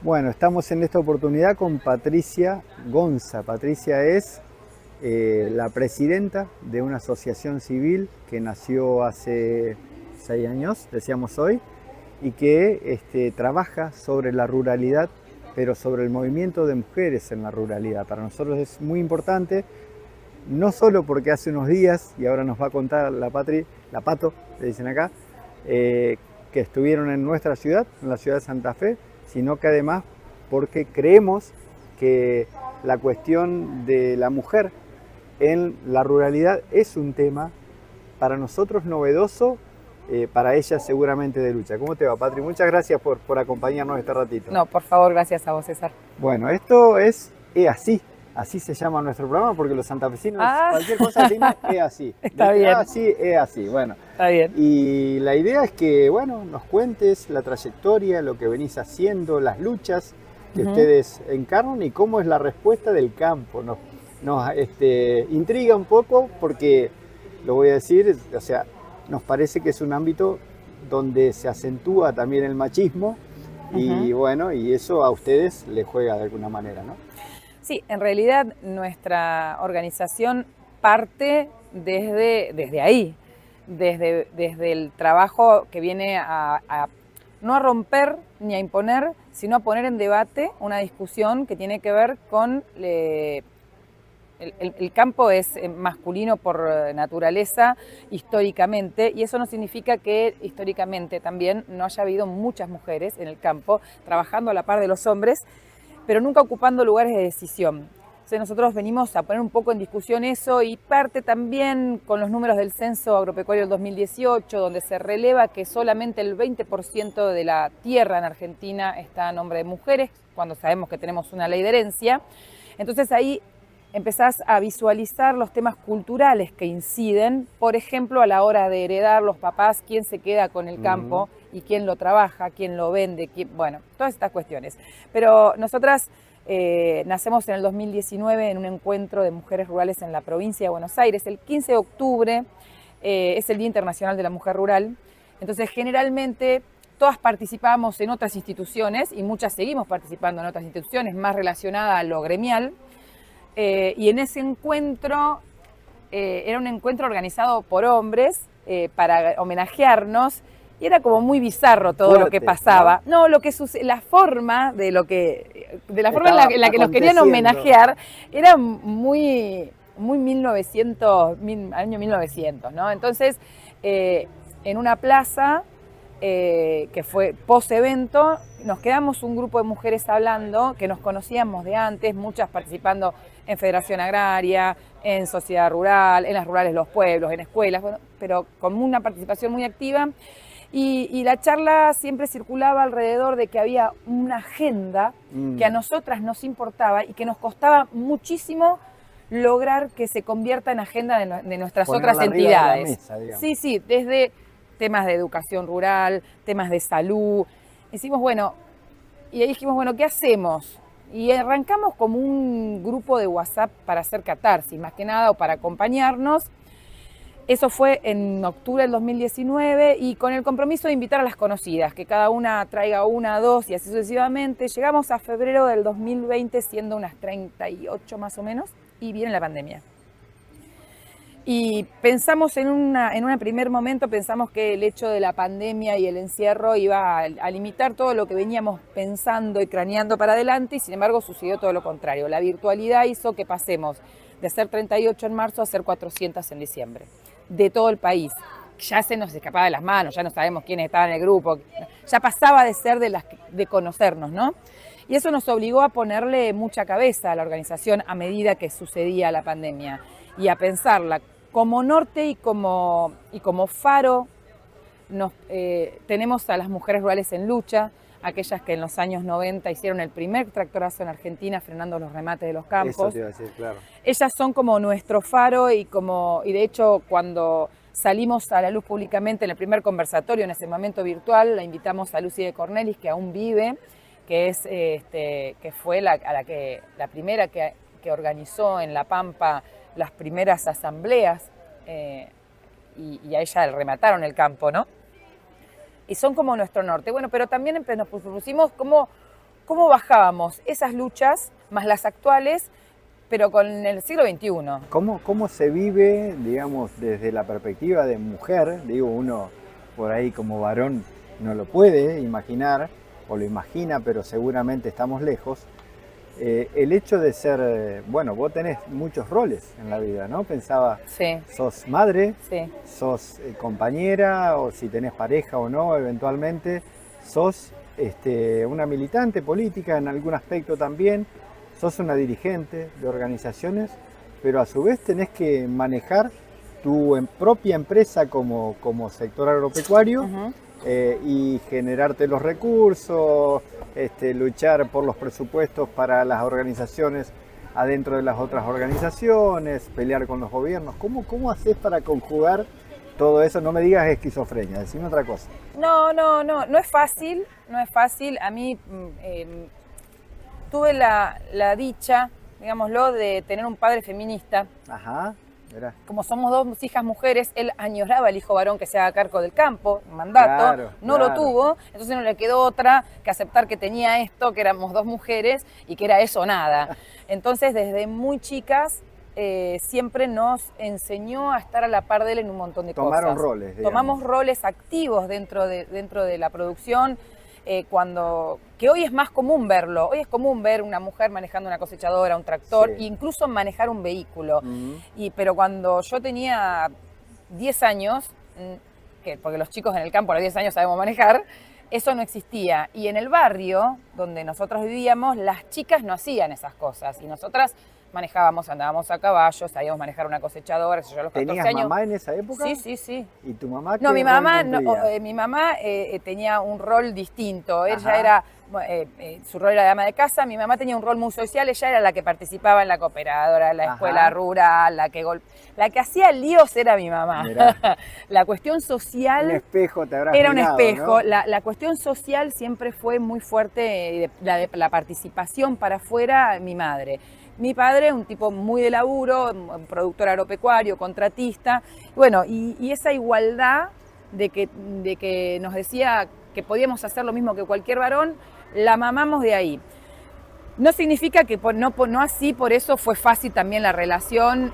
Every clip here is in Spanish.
Bueno, estamos en esta oportunidad con Patricia Gonza. Patricia es la presidenta de una asociación civil que nació hace 6 años, decíamos hoy, y que trabaja sobre la ruralidad, pero sobre el movimiento de mujeres en la ruralidad. Para nosotros es muy importante, no solo porque hace unos días, y ahora nos va a contar la Pato, le dicen acá, que estuvieron en nuestra ciudad, en la ciudad de Santa Fe, sino que además porque creemos que la cuestión de la mujer en la ruralidad es un tema para nosotros novedoso, para ella seguramente de lucha. ¿Cómo te va, Patri? Muchas gracias por acompañarnos este ratito. No, por favor, gracias a vos, César. Bueno, esto es así. Así se llama nuestro programa porque los santafesinos, Ah, cualquier cosa que tiene, es así. está ¿Viste? bien, Así, es así. Bueno, está bien. y la idea es que, bueno, nos cuentes la trayectoria, lo que venís haciendo, las luchas que ustedes encarnan y cómo es la respuesta del campo. Nos intriga un poco porque, lo voy a decir, o sea, nos parece que es un ámbito donde se acentúa también el machismo y bueno, y eso a ustedes les juega de alguna manera, ¿no? Sí, en realidad nuestra organización parte desde ahí, desde el trabajo que viene no a romper ni a imponer, sino a poner en debate una discusión que tiene que ver con el campo es masculino por naturaleza históricamente, y eso no significa que históricamente también no haya habido muchas mujeres en el campo trabajando a la par de los hombres, pero nunca ocupando lugares de decisión. Entonces nosotros venimos a poner un poco en discusión eso, y parte también con los números del Censo Agropecuario del 2018, donde se releva que solamente el 20% de la tierra en Argentina está a nombre de mujeres, cuando sabemos que tenemos una ley de herencia. Entonces ahí empezás a visualizar los temas culturales que inciden, por ejemplo, a la hora de heredar los papás, quién se queda con el campo y quién lo trabaja, quién lo vende, bueno, todas estas cuestiones. Pero nosotras nacemos en el 2019 en un encuentro de mujeres rurales en la provincia de Buenos Aires. El 15 de octubre es el Día Internacional de la Mujer Rural. Entonces, generalmente todas participamos en otras instituciones, y muchas seguimos participando en otras instituciones más relacionadas a lo gremial. Y en ese encuentro, era un encuentro organizado por hombres para homenajearnos, y era como muy bizarro todo Fuerte, lo que pasaba. ¿No? Lo que la forma de la forma en la que nos querían homenajear era muy 1900, año 1900, ¿no? Entonces, en una plaza que fue post-evento, nos quedamos un grupo de mujeres hablando, que nos conocíamos de antes, muchas participando en Federación Agraria, en Sociedad Rural, en las rurales los pueblos, en escuelas, bueno, pero con una participación muy activa. Y la charla siempre circulaba alrededor de que había una agenda que a nosotras nos importaba y que nos costaba muchísimo lograr que se convierta en agenda de nuestras otras Ponerla arriba de la entidades. mesa, digamos. Sí, sí, desde temas de educación rural, temas de salud. Decimos, bueno, y ahí dijimos, bueno, ¿qué hacemos? Y arrancamos como un grupo de WhatsApp para hacer catarsis, más que nada, o para acompañarnos. Eso fue en octubre del 2019, y con el compromiso de invitar a las conocidas, que cada una traiga una, dos y así sucesivamente. Llegamos a febrero del 2020 siendo unas 38 más o menos, y viene la pandemia. Y pensamos en un primer momento, pensamos que el hecho de la pandemia y el encierro iba a limitar todo lo que veníamos pensando y craneando para adelante, y sin embargo sucedió todo lo contrario. La virtualidad hizo que pasemos de ser 38 en marzo a ser 400 en diciembre, de todo el país. Ya se nos escapaba de las manos, ya no sabemos quiénes estaban en el grupo, ya pasaba de ser de conocernos, ¿no? Y eso nos obligó a ponerle mucha cabeza a la organización a medida que sucedía la pandemia, y a pensarla como norte y como faro. Tenemos a las mujeres rurales en lucha, aquellas que en los años 90 hicieron el primer tractorazo en Argentina frenando los remates de los campos. Eso te iba a decir, claro. Ellas son como nuestro faro, y de hecho cuando salimos a la luz públicamente en el primer conversatorio, en ese momento virtual, la invitamos a Lucy de Cornelis, que aún vive, que fue la primera que organizó en La Pampa las primeras asambleas, y a ella le remataron el campo, ¿no? Y son como nuestro norte. Bueno, pero también nos propusimos cómo cómo bajábamos esas luchas más las actuales, pero con el siglo XXI. ¿Cómo se vive, digamos, desde la perspectiva de mujer? Digo, uno por ahí como varón no lo puede imaginar, o lo imagina, pero seguramente estamos lejos. El hecho de ser, bueno, vos tenés muchos roles en la vida, ¿no? Pensaba, Sí, sos madre, sí. sos compañera, o si tenés pareja o no, eventualmente, sos una militante política en algún aspecto también, sos una dirigente de organizaciones, pero a su vez tenés que manejar tu propia empresa como sector agropecuario. Ujú. Y generarte los recursos, luchar por los presupuestos para las organizaciones adentro de las otras organizaciones, pelear con los gobiernos. ¿Cómo haces para conjugar todo eso? No me digas esquizofrenia, decime otra cosa. No es fácil, no es fácil. A mí tuve la dicha, digámoslo, de tener un padre feminista. Ajá, verá. Como somos dos hijas mujeres, él añoraba el hijo varón que se haga cargo del campo, mandato, Claro, no claro. lo tuvo, entonces no le quedó otra que aceptar que tenía esto, que éramos dos mujeres y que era eso o nada. Entonces desde muy chicas siempre nos enseñó a estar a la par de él en un montón de Tomaron cosas. roles, digamos. Tomamos roles activos dentro de la producción, que hoy es más común verlo. Hoy es común ver una mujer manejando una cosechadora, un tractor, Sí. e incluso manejar un vehículo. Ujú. Pero cuando yo tenía 10 años, porque los chicos en el campo a los 10 años sabemos manejar, eso no existía. Y en el barrio donde nosotros vivíamos, las chicas no hacían esas cosas. Y nosotras manejábamos, andábamos a caballo, sabíamos manejar una cosechadora, yo a los 14 ¿Tenías años. mamá en esa época? Sí. ¿Y tu mamá qué No, mi rol mamá, cumplía? mi mamá tenía un rol distinto. Ella Ajá. era, su rol era de ama de casa. Mi mamá tenía un rol muy social. Ella era la que participaba en la cooperadora, en la escuela Ajá. rural, la que hacía líos era mi mamá. Mirá. La cuestión social Un espejo te habrás era un mirado, espejo. ¿no? La cuestión social siempre fue muy fuerte, de la participación para afuera, mi madre. Mi padre, un tipo muy de laburo, un productor agropecuario, contratista. Bueno, y esa igualdad de que nos decía que podíamos hacer lo mismo que cualquier varón, la mamamos de ahí. No significa que no así, por eso fue fácil también la relación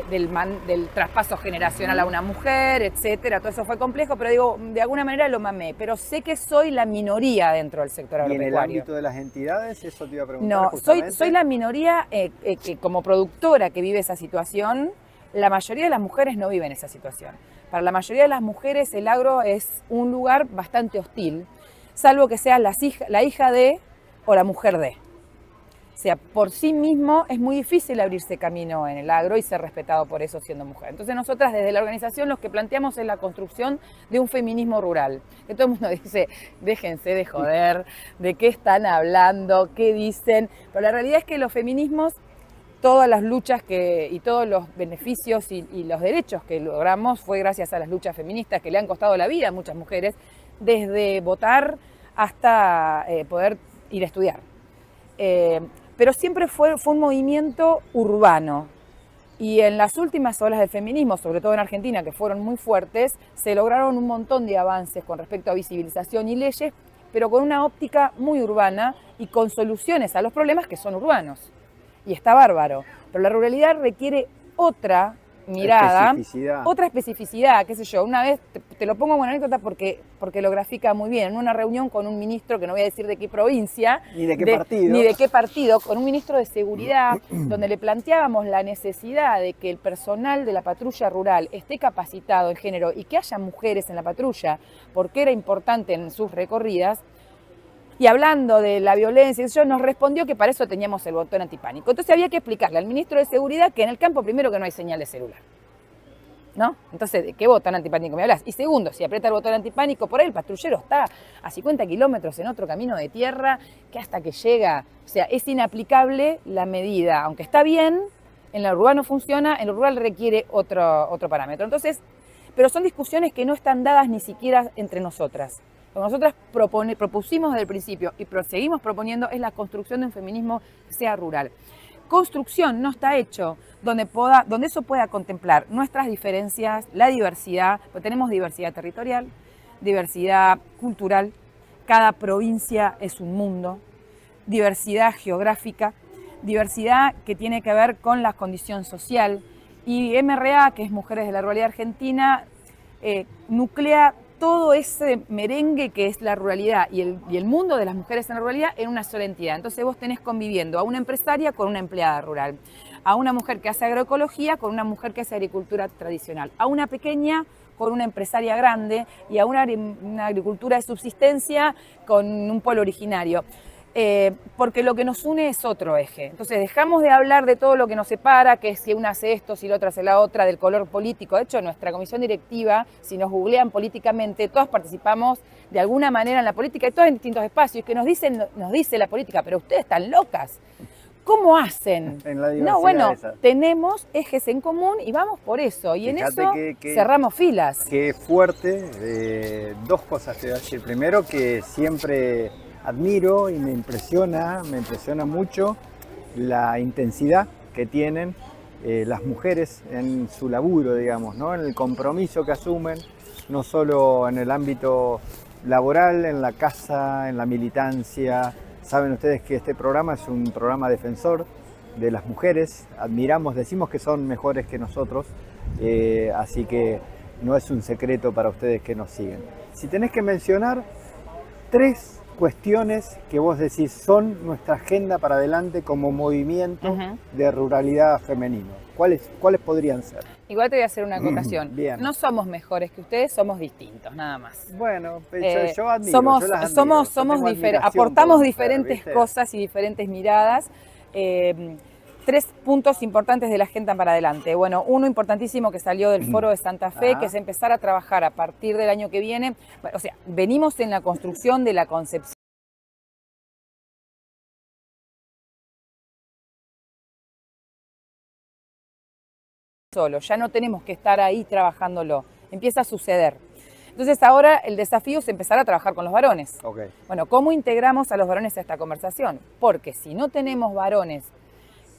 del traspaso generacional a una mujer, etcétera. Todo eso fue complejo, pero digo, de alguna manera lo mamé. Pero sé que soy la minoría dentro del sector ¿Y en el agropecuario. ámbito de las entidades? Eso te iba a preguntar No, justamente. soy la minoría que como productora que vive esa situación, la mayoría de las mujeres no viven esa situación. Para la mayoría de las mujeres el agro es un lugar bastante hostil, salvo que seas la hija de o la mujer de. O sea, por sí mismo es muy difícil abrirse camino en el agro y ser respetado por eso siendo mujer. Entonces nosotras desde la organización lo que planteamos es la construcción de un feminismo rural. Que todo el mundo dice, déjense de joder, de qué están hablando, qué dicen. Pero la realidad es que los feminismos, todas las luchas y todos los beneficios y los derechos que logramos fue gracias a las luchas feministas que le han costado la vida a muchas mujeres, desde votar hasta poder ir a estudiar. Pero siempre fue un movimiento urbano. Y en las últimas olas del feminismo, sobre todo en Argentina, que fueron muy fuertes, se lograron un montón de avances con respecto a visibilización y leyes, pero con una óptica muy urbana y con soluciones a los problemas que son urbanos. Y está bárbaro. Pero la ruralidad requiere otra mirada, otra especificidad, qué sé yo. Una vez, te lo pongo como una anécdota porque lo grafica muy bien, en una reunión con un ministro, que no voy a decir de qué provincia, ni de qué partido, con un ministro de seguridad, donde le planteábamos la necesidad de que el personal de la patrulla rural esté capacitado en género y que haya mujeres en la patrulla, porque era importante en sus recorridas. Y hablando de la violencia, nos respondió que para eso teníamos el botón antipánico. Entonces había que explicarle al ministro de Seguridad que en el campo, primero, que no hay señal de celular, ¿no? Entonces, ¿de qué botón antipánico me hablas? Y segundo, si aprieta el botón antipánico, por ahí el patrullero está a 50 kilómetros en otro camino de tierra, que hasta que llega, o sea, es inaplicable la medida. Aunque está bien, en lo urbano funciona, en lo rural requiere otro parámetro. Entonces, pero son discusiones que no están dadas ni siquiera entre nosotras. Lo que nosotras propusimos desde el principio y seguimos proponiendo es la construcción de un feminismo que sea rural. Construcción no está hecho donde eso pueda contemplar nuestras diferencias, la diversidad, porque tenemos diversidad territorial, diversidad cultural, cada provincia es un mundo. diversidad geográfica, diversidad que tiene que ver con la condición social, y MRA, que es Mujeres de la Ruralidad Argentina, nuclea todo ese merengue que es la ruralidad y el mundo de las mujeres en la ruralidad en una sola entidad. Entonces vos tenés conviviendo a una empresaria con una empleada rural, a una mujer que hace agroecología con una mujer que hace agricultura tradicional, a una pequeña con una empresaria grande y a una agricultura de subsistencia con un pueblo originario. Porque lo que nos une es otro eje. Entonces dejamos de hablar de todo lo que nos separa, que si una hace esto, si la otra hace la otra, del color político. De hecho, nuestra comisión directiva, si nos googlean políticamente, todas participamos de alguna manera en la política y todas en distintos espacios, que nos dice la política, pero ustedes están locas. ¿Cómo hacen? En la No, bueno, esa. Tenemos ejes en común y vamos por eso. Y Fíjate en eso cerramos filas. Qué fuerte. Dos cosas te voy a decir. Primero, que siempre admiro y me impresiona mucho la intensidad que tienen las mujeres en su laburo, digamos, ¿no? En el compromiso que asumen, no solo en el ámbito laboral, en la casa, en la militancia. Saben ustedes que este programa es un programa defensor de las mujeres, admiramos, decimos que son mejores que nosotros, así que no es un secreto para ustedes que nos siguen. Si tenés que mencionar 3 cuestiones que vos decís son nuestra agenda para adelante como movimiento de ruralidad femenino, ¿cuáles podrían ser? Igual te voy a hacer una acotación. Bien. No somos mejores que ustedes, somos distintos, nada más. Bueno, yo admiro, somos, yo las admiro. somos Yo tengo diferentes, admiración aportamos por diferentes ¿viste? cosas y diferentes miradas. 3 puntos importantes de la agenda para adelante. Bueno, uno importantísimo que salió del Foro de Santa Fe, que es empezar a trabajar a partir del año que viene. O sea, venimos en la construcción de la concepción solo, ya no tenemos que estar ahí trabajándolo, empieza a suceder. Entonces ahora el desafío es empezar a trabajar con los varones. Okay. Bueno, ¿cómo integramos a los varones a esta conversación? Porque si no tenemos varones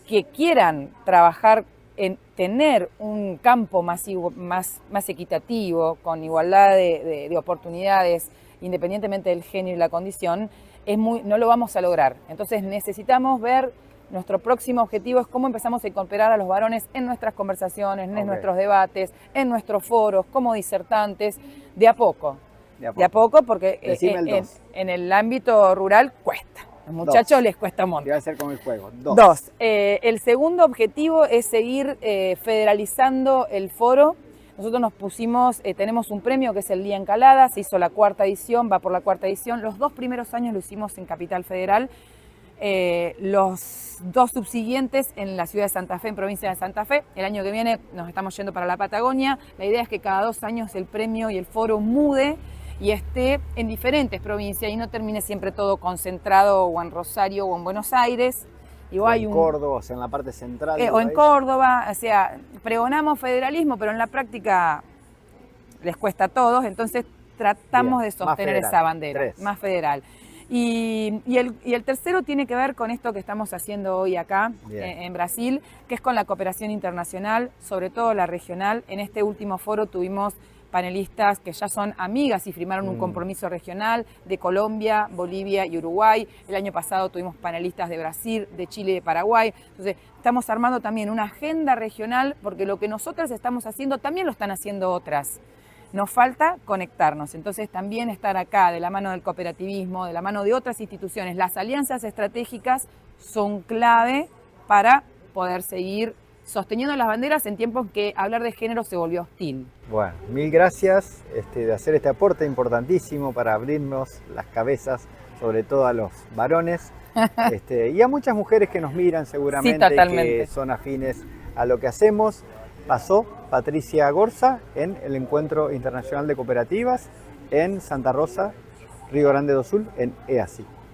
que quieran trabajar en tener un campo más equitativo, con igualdad de oportunidades, independientemente del género y la condición, no lo vamos a lograr. Entonces necesitamos ver. Nuestro próximo objetivo es cómo empezamos a incorporar a los varones en nuestras conversaciones, en nuestros debates, en nuestros foros, como disertantes, de a poco. De a poco, porque en el ámbito rural cuesta. A los muchachos les cuesta un montón. ¿Qué va a hacer con el juego? 2. El segundo objetivo es seguir federalizando el foro. Nosotros nos pusimos, tenemos un premio que es el Día Encalada, se hizo la 4ª edición, va por la 4ª edición. Los 2 primeros años lo hicimos en Capital Federal. Los 2 subsiguientes en la ciudad de Santa Fe, en provincia de Santa Fe. El año que viene nos estamos yendo para la Patagonia. La idea es que cada 2 años el premio y el foro mude y esté en diferentes provincias y no termine siempre todo concentrado o en Rosario o en Buenos Aires. O en Córdoba, o sea, en la parte central. O en Córdoba, o sea, pregonamos federalismo, pero en la práctica les cuesta a todos, entonces tratamos de sostener esa bandera, más federal. Y el tercero tiene que ver con esto que estamos haciendo hoy acá en Brasil, que es con la cooperación internacional, sobre todo la regional. En este último foro tuvimos panelistas que ya son amigas y firmaron un compromiso regional de Colombia, Bolivia y Uruguay. El año pasado tuvimos panelistas de Brasil, de Chile y de Paraguay. Entonces estamos armando también una agenda regional porque lo que nosotras estamos haciendo también lo están haciendo otras. Nos falta conectarnos, entonces también estar acá de la mano del cooperativismo, de la mano de otras instituciones. Las alianzas estratégicas son clave para poder seguir sosteniendo las banderas en tiempos en que hablar de género se volvió hostil. Bueno, mil gracias de hacer este aporte importantísimo para abrirnos las cabezas, sobre todo a los varones y a muchas mujeres que nos miran seguramente, sí, que son afines a lo que hacemos. Pasó Patricia Gorza en el Encuentro Internacional de Cooperativas en Santa Rosa, Río Grande do Sul, en EASI.